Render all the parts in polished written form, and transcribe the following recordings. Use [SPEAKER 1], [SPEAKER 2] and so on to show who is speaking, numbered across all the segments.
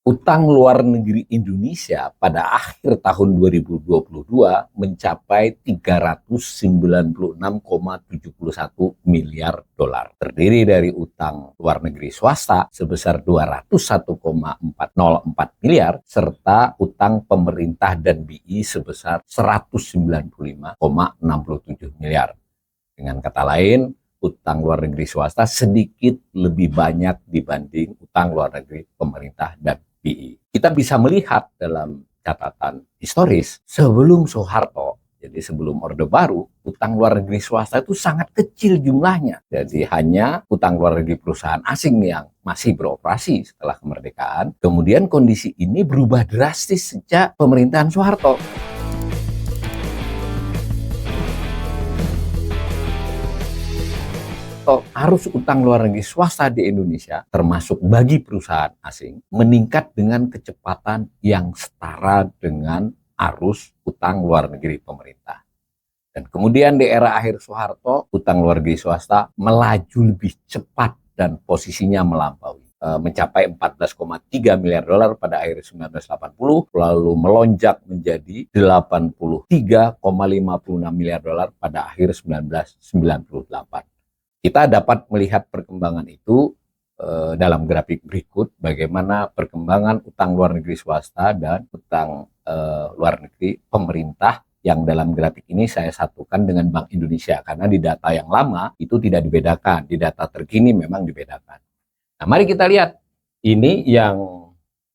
[SPEAKER 1] Utang luar negeri Indonesia pada akhir tahun 2022 mencapai 396,71 miliar dolar. Terdiri dari utang luar negeri swasta sebesar 201,404 miliar serta utang pemerintah dan BI sebesar 195,67 miliar. Dengan kata lain, utang luar negeri swasta sedikit lebih banyak dibanding utang luar negeri pemerintah dan BI. Kita bisa melihat dalam catatan historis sebelum Soeharto, jadi sebelum Orde Baru, utang luar negeri swasta itu sangat kecil jumlahnya. Jadi hanya utang luar negeri perusahaan asing yang masih beroperasi setelah kemerdekaan. Kemudian kondisi ini berubah drastis sejak pemerintahan Soeharto. Arus utang luar negeri swasta di Indonesia, termasuk bagi perusahaan asing, meningkat dengan kecepatan yang setara dengan arus utang luar negeri pemerintah. Dan kemudian di era akhir Soeharto, utang luar negeri swasta melaju lebih cepat dan posisinya melampaui. Mencapai 14,3 miliar dolar pada akhir 1980, lalu melonjak menjadi 83,56 miliar dolar pada akhir 1998. Kita dapat melihat perkembangan itu dalam grafik berikut, bagaimana perkembangan utang luar negeri swasta dan utang luar negeri pemerintah, yang dalam grafik ini saya satukan dengan Bank Indonesia, karena di data yang lama itu tidak dibedakan, di data terkini memang dibedakan. Nah, mari kita lihat, ini yang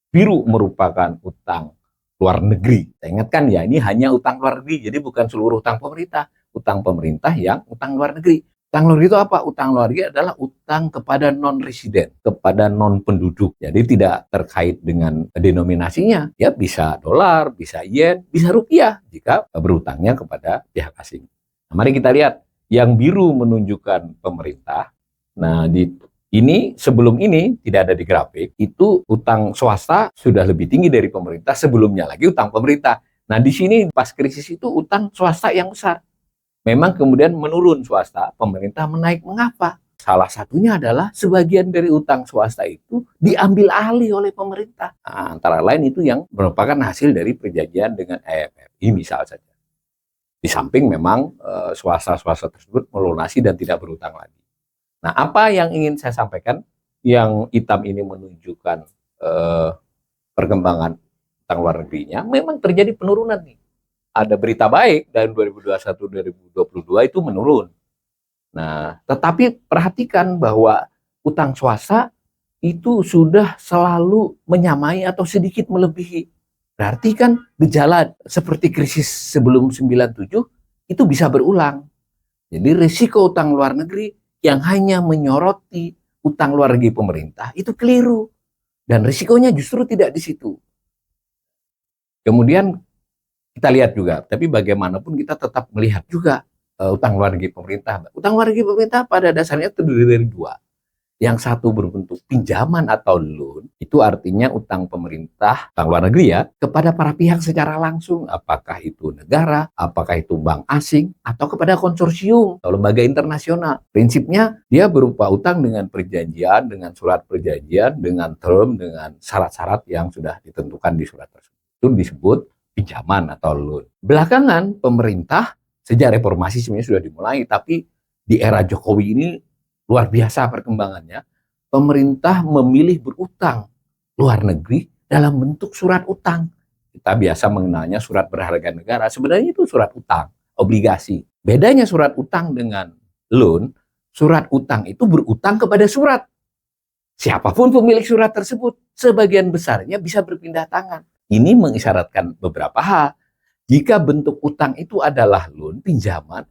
[SPEAKER 1] biru merupakan utang luar negeri. Saya ingatkan ya, ini hanya utang luar negeri, jadi bukan seluruh utang pemerintah. Utang pemerintah yang utang luar negeri. Utang luar negeri itu apa? Utang luar negeri adalah utang kepada non-resident, kepada non-penduduk. Jadi tidak terkait dengan denominasinya. Ya bisa dolar, bisa yen, bisa rupiah jika berutangnya kepada pihak asing. Nah, mari kita lihat. Yang biru menunjukkan pemerintah. Nah, ini sebelum ini tidak ada di grafik. Itu utang swasta sudah lebih tinggi dari pemerintah, sebelumnya lagi utang pemerintah. Nah, di sini pas krisis itu utang swasta yang besar. Memang kemudian menurun swasta, pemerintah menaik. Mengapa? Salah satunya adalah sebagian dari utang swasta itu diambil alih oleh pemerintah. Nah, antara lain itu yang merupakan hasil dari perjanjian dengan IMF. Ini misal saja. Di samping memang swasta-swasta tersebut melunasi dan tidak berutang lagi. Nah, apa yang ingin saya sampaikan? Yang hitam ini menunjukkan perkembangan utang luar negerinya, memang terjadi penurunan nih. Ada berita baik dari 2021-2022 itu menurun. Nah, tetapi perhatikan bahwa utang swasta itu sudah selalu menyamai atau sedikit melebihi. Berarti kan gejala seperti krisis sebelum 97 itu bisa berulang. Jadi risiko utang luar negeri yang hanya menyoroti utang luar negeri pemerintah itu keliru. Dan risikonya justru tidak di situ. Kemudian kita lihat juga, tapi bagaimanapun kita tetap melihat juga utang luar negeri pemerintah. Utang luar negeri pemerintah pada dasarnya terdiri dari dua. Yang satu berbentuk pinjaman atau loan, itu artinya utang pemerintah, utang luar negeri ya, kepada para pihak secara langsung. Apakah itu negara, apakah itu bank asing, atau kepada konsorsium atau lembaga internasional. Prinsipnya dia berupa utang dengan perjanjian, dengan surat perjanjian, dengan term, dengan syarat-syarat yang sudah ditentukan di surat tersebut. Itu disebut pinjaman atau loan. Belakangan pemerintah sejak reformasi sebenarnya sudah dimulai, tapi di era Jokowi ini luar biasa perkembangannya. Pemerintah memilih berutang luar negeri dalam bentuk surat utang. Kita biasa mengenalnya surat berharga negara. Sebenarnya itu surat utang, obligasi. Bedanya surat utang dengan loan, surat utang itu berutang kepada surat. Siapapun pemilik surat tersebut, sebagian besarnya bisa berpindah tangan. Ini mengisyaratkan beberapa hal. Jika bentuk utang itu adalah loan, pinjaman,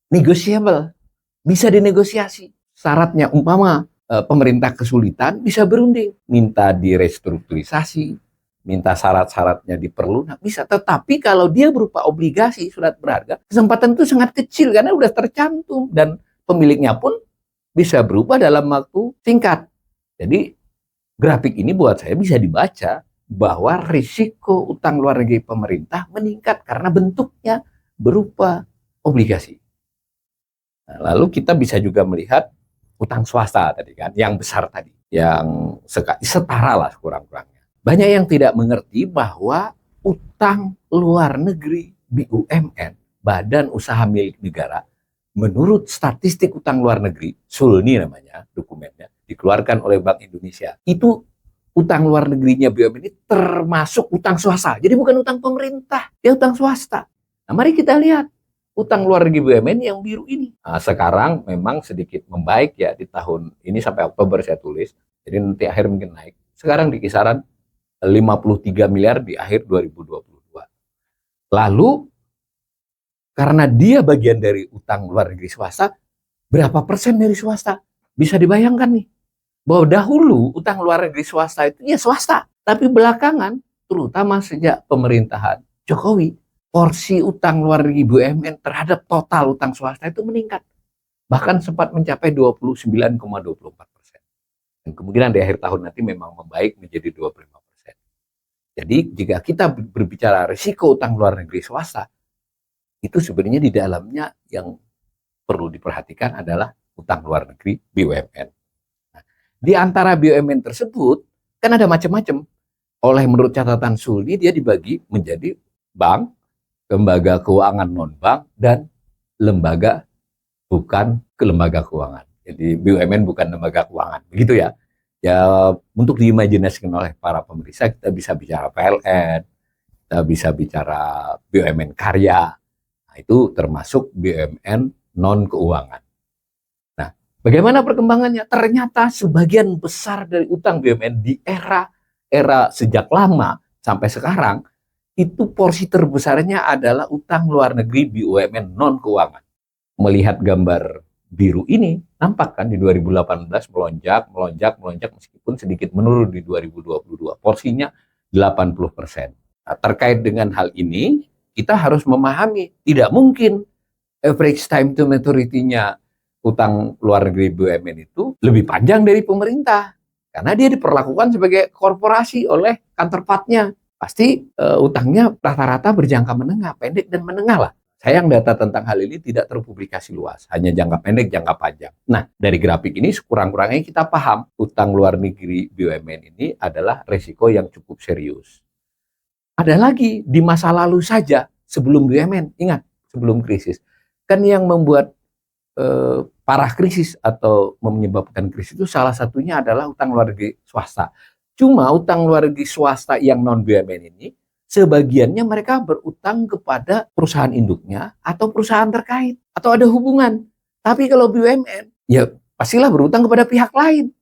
[SPEAKER 1] negotiable, bisa dinegosiasi. Syaratnya umpama pemerintah kesulitan, bisa berunding, minta direstrukturisasi, minta syarat-syaratnya diperlunak, bisa. Tetapi kalau dia berupa obligasi, surat berharga, kesempatan itu sangat kecil karena sudah tercantum dan pemiliknya pun bisa berubah dalam waktu singkat. Jadi grafik ini buat saya bisa dibaca bahwa risiko utang luar negeri pemerintah meningkat karena bentuknya berupa obligasi. Nah, lalu kita bisa juga melihat utang swasta tadi kan, yang besar tadi, yang setara lah kurang-kurangnya. Banyak yang tidak mengerti bahwa utang luar negeri BUMN, Badan Usaha Milik Negara, menurut statistik utang luar negeri, SULNI namanya dokumennya, dikeluarkan oleh Bank Indonesia, itu utang luar negerinya BUMN ini termasuk utang swasta. Jadi bukan utang pemerintah, dia utang swasta. Nah, mari kita lihat utang luar negeri BUMN yang biru ini. Nah, sekarang memang sedikit membaik ya di tahun ini sampai Oktober saya tulis. Jadi nanti akhir mungkin naik. Sekarang di kisaran 53 miliar di akhir 2022. Lalu karena dia bagian dari utang luar negeri swasta, berapa persen dari swasta? Bisa dibayangkan nih, bahwa dahulu utang luar negeri swasta itu ya swasta. Tapi belakangan, terutama sejak pemerintahan Jokowi, porsi utang luar negeri BUMN terhadap total utang swasta itu meningkat. Bahkan sempat mencapai 29,24%. Dan kemungkinan di akhir tahun nanti memang membaik menjadi 25%. Jadi jika kita berbicara risiko utang luar negeri swasta, itu sebenarnya di dalamnya yang perlu diperhatikan adalah utang luar negeri BUMN. Nah, di antara BUMN tersebut kan ada macam-macam. Oleh menurut catatan SULNI dia dibagi menjadi bank, lembaga keuangan non-bank, dan lembaga bukan ke lembaga keuangan. Jadi BUMN bukan lembaga keuangan, begitu ya. Ya untuk diimajinasikan oleh para pemirsa, kita bisa bicara PLN, kita bisa bicara BUMN karya. Nah, itu termasuk BUMN non-keuangan. Nah, bagaimana perkembangannya? Ternyata sebagian besar dari utang BUMN di era sejak lama sampai sekarang, itu porsi terbesarnya adalah utang luar negeri BUMN non-keuangan. Melihat gambar biru ini, nampak kan di 2018 melonjak meskipun sedikit menurun di 2022. Porsinya 80%. Nah, terkait dengan hal ini, kita harus memahami tidak mungkin average time to maturity-nya utang luar negeri BUMN itu lebih panjang dari pemerintah. Karena dia diperlakukan sebagai korporasi oleh counterpart-nya. Pasti utangnya rata-rata berjangka menengah, pendek dan menengah lah. Sayang data tentang hal ini tidak terpublikasi luas, hanya jangka pendek, jangka panjang. Nah, dari grafik ini sekurang-kurangnya kita paham utang luar negeri BUMN ini adalah risiko yang cukup serius. Ada lagi di masa lalu saja sebelum BUMN, ingat sebelum krisis. Kan yang membuat parah krisis atau menyebabkan krisis itu salah satunya adalah utang luar negeri swasta. Cuma utang luar negeri swasta yang non BUMN ini sebagiannya mereka berutang kepada perusahaan induknya atau perusahaan terkait atau ada hubungan. Tapi kalau BUMN ya pastilah berutang kepada pihak lain.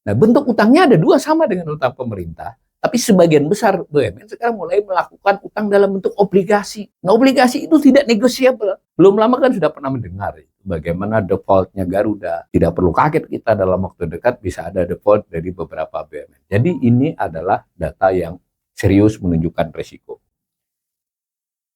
[SPEAKER 1] Nah, bentuk utangnya ada dua sama dengan utang pemerintah. Tapi sebagian besar BUMN sekarang mulai melakukan utang dalam bentuk obligasi. Nah, obligasi itu tidak negosiable. Belum lama kan sudah pernah mendengar bagaimana defaultnya Garuda. Tidak perlu kaget kita dalam waktu dekat bisa ada default dari beberapa BUMN. Jadi ini adalah data yang serius menunjukkan risiko.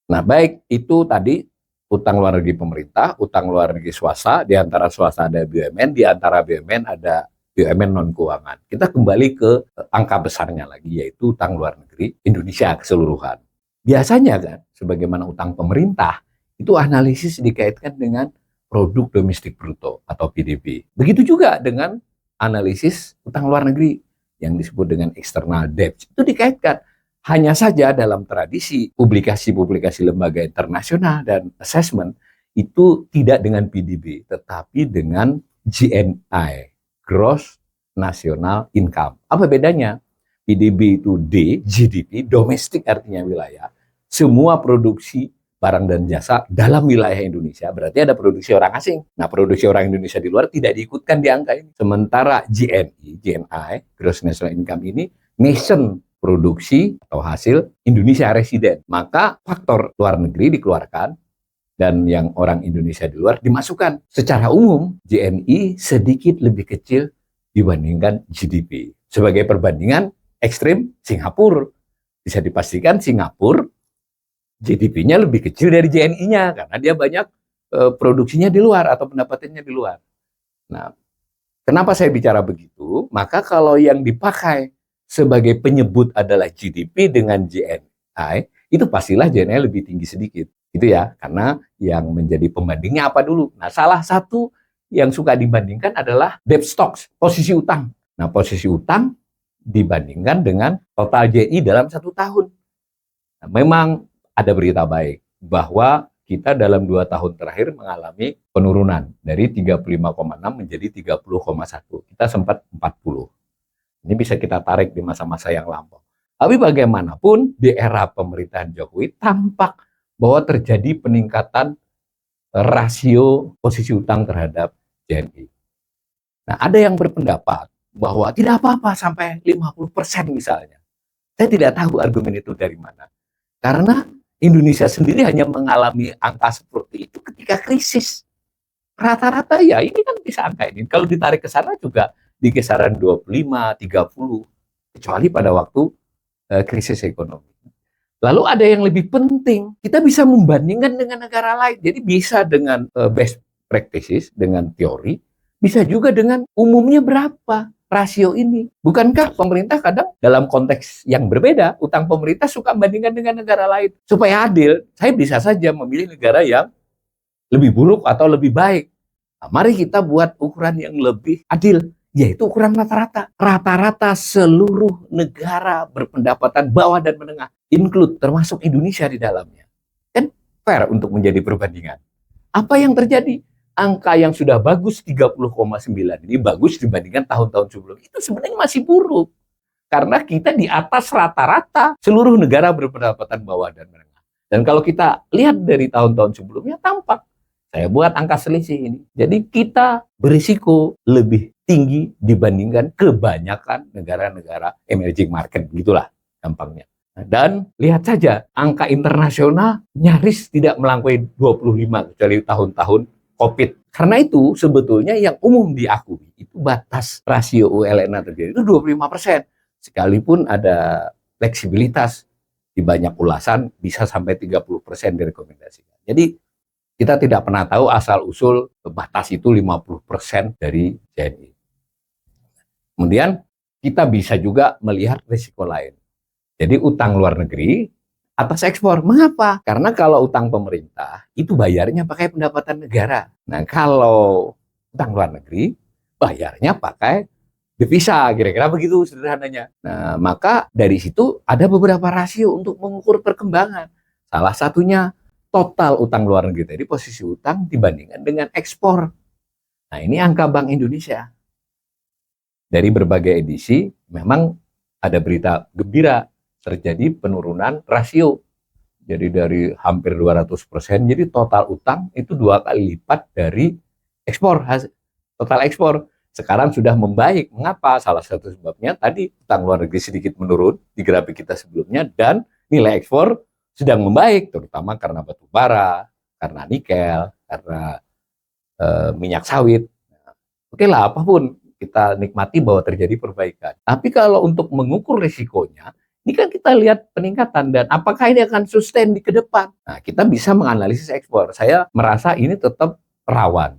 [SPEAKER 1] Nah, baik itu tadi utang luar negeri pemerintah, utang luar negeri swasta. Di antara swasta ada BUMN, di antara BUMN ada BUMN non-keuangan. Kita kembali ke angka besarnya lagi, yaitu utang luar negeri Indonesia keseluruhan. Biasanya kan, sebagaimana utang pemerintah, itu analisis dikaitkan dengan produk domestik bruto atau PDB. Begitu juga dengan analisis utang luar negeri yang disebut dengan external debt. Itu dikaitkan. Hanya saja dalam tradisi publikasi-publikasi lembaga internasional dan assessment, itu tidak dengan PDB, tetapi dengan GNI. Gross National Income. Apa bedanya? PDB itu D, GDP, domestik artinya wilayah. Semua produksi barang dan jasa dalam wilayah Indonesia, berarti ada produksi orang asing. Nah, produksi orang Indonesia di luar tidak diikutkan di angka ini. Sementara GNI, Gross National Income ini, nation produksi atau hasil Indonesia residen. Maka faktor luar negeri dikeluarkan, dan yang orang Indonesia di luar dimasukkan. Secara umum, GNI sedikit lebih kecil dibandingkan GDP. Sebagai perbandingan ekstrim, Singapura. Bisa dipastikan Singapura GDP-nya lebih kecil dari GNI-nya karena dia banyak produksinya di luar atau pendapatannya di luar. Nah, kenapa saya bicara begitu? Maka kalau yang dipakai sebagai penyebut adalah GDP dengan GNI, itu pastilah GNI lebih tinggi sedikit. Itu ya, karena yang menjadi pembandingnya apa dulu. Nah, salah satu yang suka dibandingkan adalah debt stocks, posisi utang. Nah, posisi utang dibandingkan dengan total JNI dalam 1 tahun. Nah, memang ada berita baik bahwa kita dalam 2 tahun terakhir mengalami penurunan dari 35,6 menjadi 30,1. Kita sempat 40. Ini bisa kita tarik di masa-masa yang lampau. Tapi bagaimanapun di era pemerintahan Jokowi tampak bahwa terjadi peningkatan rasio posisi utang terhadap JNI. Nah, ada yang berpendapat bahwa tidak apa-apa sampai 50% misalnya. Saya tidak tahu argumen itu dari mana. Karena Indonesia sendiri hanya mengalami angka seperti itu ketika krisis. Rata-rata ya ini kan bisa angka ini. Kalau ditarik ke sana juga di kisaran 25, 30. Kecuali pada waktu krisis ekonomi. Lalu ada yang lebih penting, kita bisa membandingkan dengan negara lain. Jadi bisa dengan best practices, dengan teori, bisa juga dengan umumnya berapa rasio ini. Bukankah pemerintah kadang dalam konteks yang berbeda, utang pemerintah suka bandingkan dengan negara lain. Supaya adil, saya bisa saja memilih negara yang lebih buruk atau lebih baik. Nah, mari kita buat ukuran yang lebih adil, yaitu ukuran rata-rata. Rata-rata seluruh negara berpendapatan bawah dan menengah, include termasuk Indonesia di dalamnya. Kan fair untuk menjadi perbandingan. Apa yang terjadi? Angka yang sudah bagus 30,9 ini bagus dibandingkan tahun-tahun sebelumnya. Itu sebenarnya masih buruk. Karena kita di atas rata-rata seluruh negara berpendapatan bawah dan menengah. Dan kalau kita lihat dari tahun-tahun sebelumnya tampak. Saya buat angka selisih ini. Jadi kita berisiko lebih tinggi dibandingkan kebanyakan negara-negara emerging market. Begitulah gampangnya. Dan lihat saja, angka internasional nyaris tidak melampaui 25 kecuali tahun-tahun COVID. Karena itu sebetulnya yang umum diakui itu batas rasio ULNA terjadi itu 25%. Sekalipun ada fleksibilitas di banyak ulasan bisa sampai 30% direkomendasikan. Jadi kita tidak pernah tahu asal-usul batas itu 50% dari JNI. Kemudian kita bisa juga melihat risiko lain. Jadi utang luar negeri atas ekspor. Mengapa? Karena kalau utang pemerintah itu bayarnya pakai pendapatan negara. Nah, kalau utang luar negeri bayarnya pakai devisa, kira-kira begitu sederhananya. Nah, maka dari situ ada beberapa rasio untuk mengukur perkembangan. Salah satunya total utang luar negeri dari posisi utang dibandingkan dengan ekspor. Nah, ini angka Bank Indonesia. Dari berbagai edisi memang ada berita gembira terjadi penurunan rasio. Jadi dari hampir 200%, jadi total utang itu 2 kali lipat dari ekspor, total ekspor. Sekarang sudah membaik. Mengapa? Salah satu sebabnya tadi utang luar negeri sedikit menurun di grafik kita sebelumnya dan nilai ekspor sedang membaik, terutama karena batu bara, karena nikel, karena minyak sawit. Oke lah, apapun kita nikmati bahwa terjadi perbaikan. Tapi kalau untuk mengukur risikonya, ini kan kita lihat peningkatan dan apakah ini akan sustain di ke depan. Nah, kita bisa menganalisis ekspor. Saya merasa ini tetap rawan.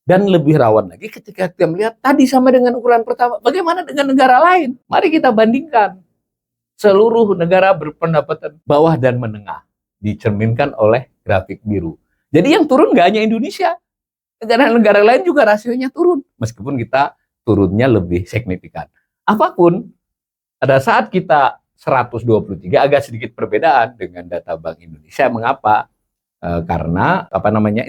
[SPEAKER 1] Dan lebih rawan lagi ketika kita melihat tadi sama dengan ukuran pertama. Bagaimana dengan negara lain? Mari kita bandingkan. Seluruh negara berpendapatan bawah dan menengah. Dicerminkan oleh grafik biru. Jadi yang turun nggak hanya Indonesia. Negara-negara lain juga rasionya turun. Meskipun kita turunnya lebih signifikan. Apapun, pada saat kita 123 agak sedikit perbedaan dengan data Bank Indonesia. Mengapa? Karena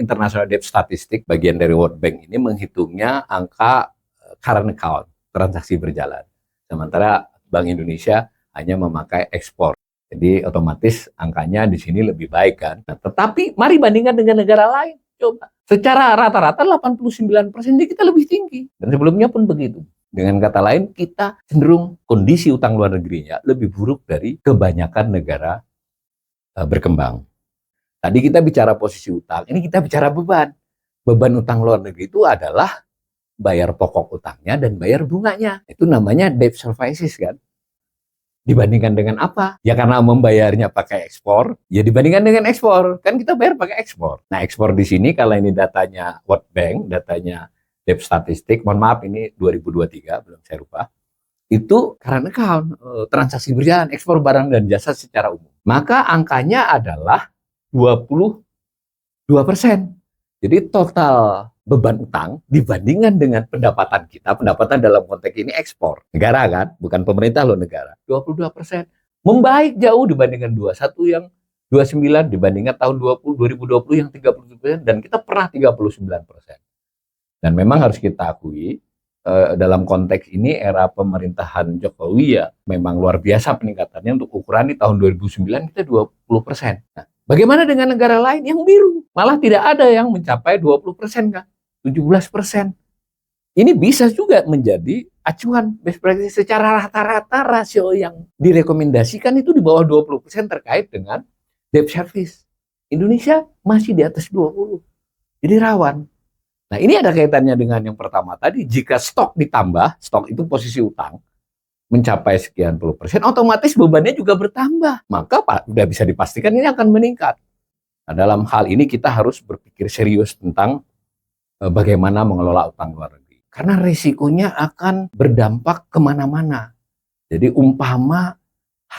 [SPEAKER 1] International Debt Statistic bagian dari World Bank ini menghitungnya angka current account, transaksi berjalan. Sementara Bank Indonesia hanya memakai ekspor. Jadi otomatis angkanya di sini lebih baik kan. Nah, tetapi mari bandingkan dengan negara lain. Coba. Secara rata-rata 89% kita lebih tinggi. Dan sebelumnya pun begitu. Dengan kata lain, kita cenderung kondisi utang luar negerinya lebih buruk dari kebanyakan negara berkembang. Tadi kita bicara posisi utang, ini kita bicara beban. Beban utang luar negeri itu adalah bayar pokok utangnya dan bayar bunganya. Itu namanya debt services kan. Dibandingkan dengan apa? Ya karena membayarnya pakai ekspor, ya dibandingkan dengan ekspor. Kan kita bayar pakai ekspor. Nah, ekspor di sini kalau ini datanya World Bank, datanya debt statistik, mohon maaf ini 2023, belum saya rubah, itu current account, transaksi berjalan, ekspor barang dan jasa secara umum. Maka angkanya adalah 22%. Jadi total beban utang dibandingkan dengan pendapatan kita, pendapatan dalam konteks ini ekspor. Negara kan, bukan pemerintah loh, negara. 22%. Membaik jauh dibandingkan 21 yang 29 dibandingkan tahun 2020 yang 30% dan kita pernah 39%. Dan memang harus kita akui dalam konteks ini era pemerintahan Jokowi ya memang luar biasa peningkatannya. Untuk ukuran di tahun 2009 kita 20%. Nah, bagaimana dengan negara lain yang biru? Malah tidak ada yang mencapai 20% kan, 17%. Ini bisa juga menjadi acuan best practice. Secara rata-rata rasio yang direkomendasikan itu di bawah 20% terkait dengan debt service. Indonesia masih di atas 20. Jadi rawan. Nah, ini ada kaitannya dengan yang pertama tadi. Jika stok ditambah, stok itu posisi utang, mencapai sekian puluh persen, otomatis bebannya juga bertambah. Maka sudah bisa dipastikan ini akan meningkat. Nah, dalam hal ini kita harus berpikir serius tentang bagaimana mengelola utang luar negeri. Karena risikonya akan berdampak kemana-mana. Jadi umpama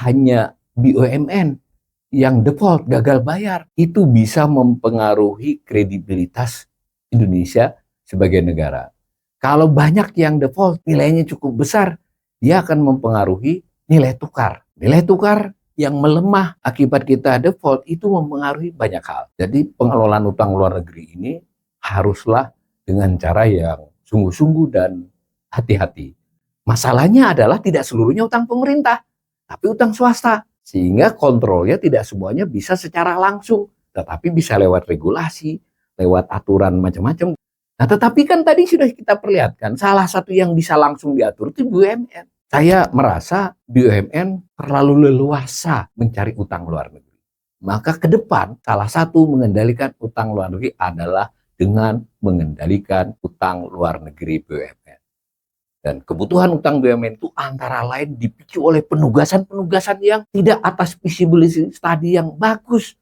[SPEAKER 1] hanya BUMN yang default, gagal bayar, itu bisa mempengaruhi kredibilitas Indonesia sebagai negara. Kalau banyak yang default, nilainya cukup besar, dia akan mempengaruhi nilai tukar. Nilai tukar yang melemah akibat kita default itu mempengaruhi banyak hal. Jadi pengelolaan utang luar negeri ini haruslah dengan cara yang sungguh-sungguh dan hati-hati. Masalahnya adalah tidak seluruhnya utang pemerintah, tapi utang swasta. Sehingga kontrolnya tidak semuanya bisa secara langsung, tetapi bisa lewat regulasi, lewat aturan macam-macam. Nah, tetapi kan tadi sudah kita perlihatkan, salah satu yang bisa langsung diatur itu BUMN. Saya merasa BUMN terlalu leluasa mencari utang luar negeri. Maka ke depan, salah satu mengendalikan utang luar negeri adalah dengan mengendalikan utang luar negeri BUMN. Dan kebutuhan utang BUMN itu antara lain dipicu oleh penugasan-penugasan yang tidak atas feasibility study yang bagus.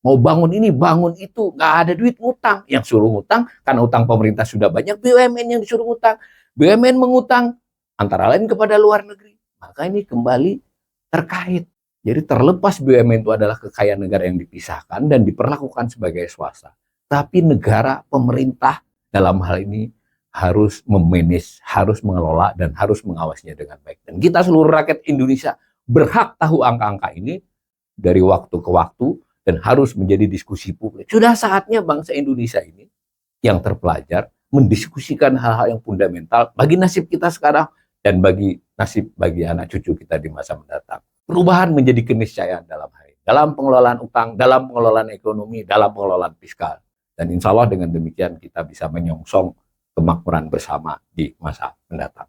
[SPEAKER 1] Mau bangun ini, bangun itu, nggak ada duit ngutang. Yang suruh ngutang, karena utang pemerintah sudah banyak, BUMN yang disuruh ngutang. BUMN mengutang, antara lain kepada luar negeri. Maka ini kembali terkait. Jadi terlepas BUMN itu adalah kekayaan negara yang dipisahkan dan diperlakukan sebagai swasta. Tapi negara, pemerintah dalam hal ini harus memanage, harus mengelola, dan harus mengawasinya dengan baik. Dan kita seluruh rakyat Indonesia berhak tahu angka-angka ini dari waktu ke waktu dan harus menjadi diskusi publik. Sudah saatnya bangsa Indonesia ini yang terpelajar mendiskusikan hal-hal yang fundamental bagi nasib kita sekarang dan bagi nasib bagi anak cucu kita di masa mendatang. Perubahan menjadi keniscayaan dalam hal ini, dalam pengelolaan utang, dalam pengelolaan ekonomi, dalam pengelolaan fiskal. Dan insya Allah dengan demikian kita bisa menyongsong kemakmuran bersama di masa mendatang.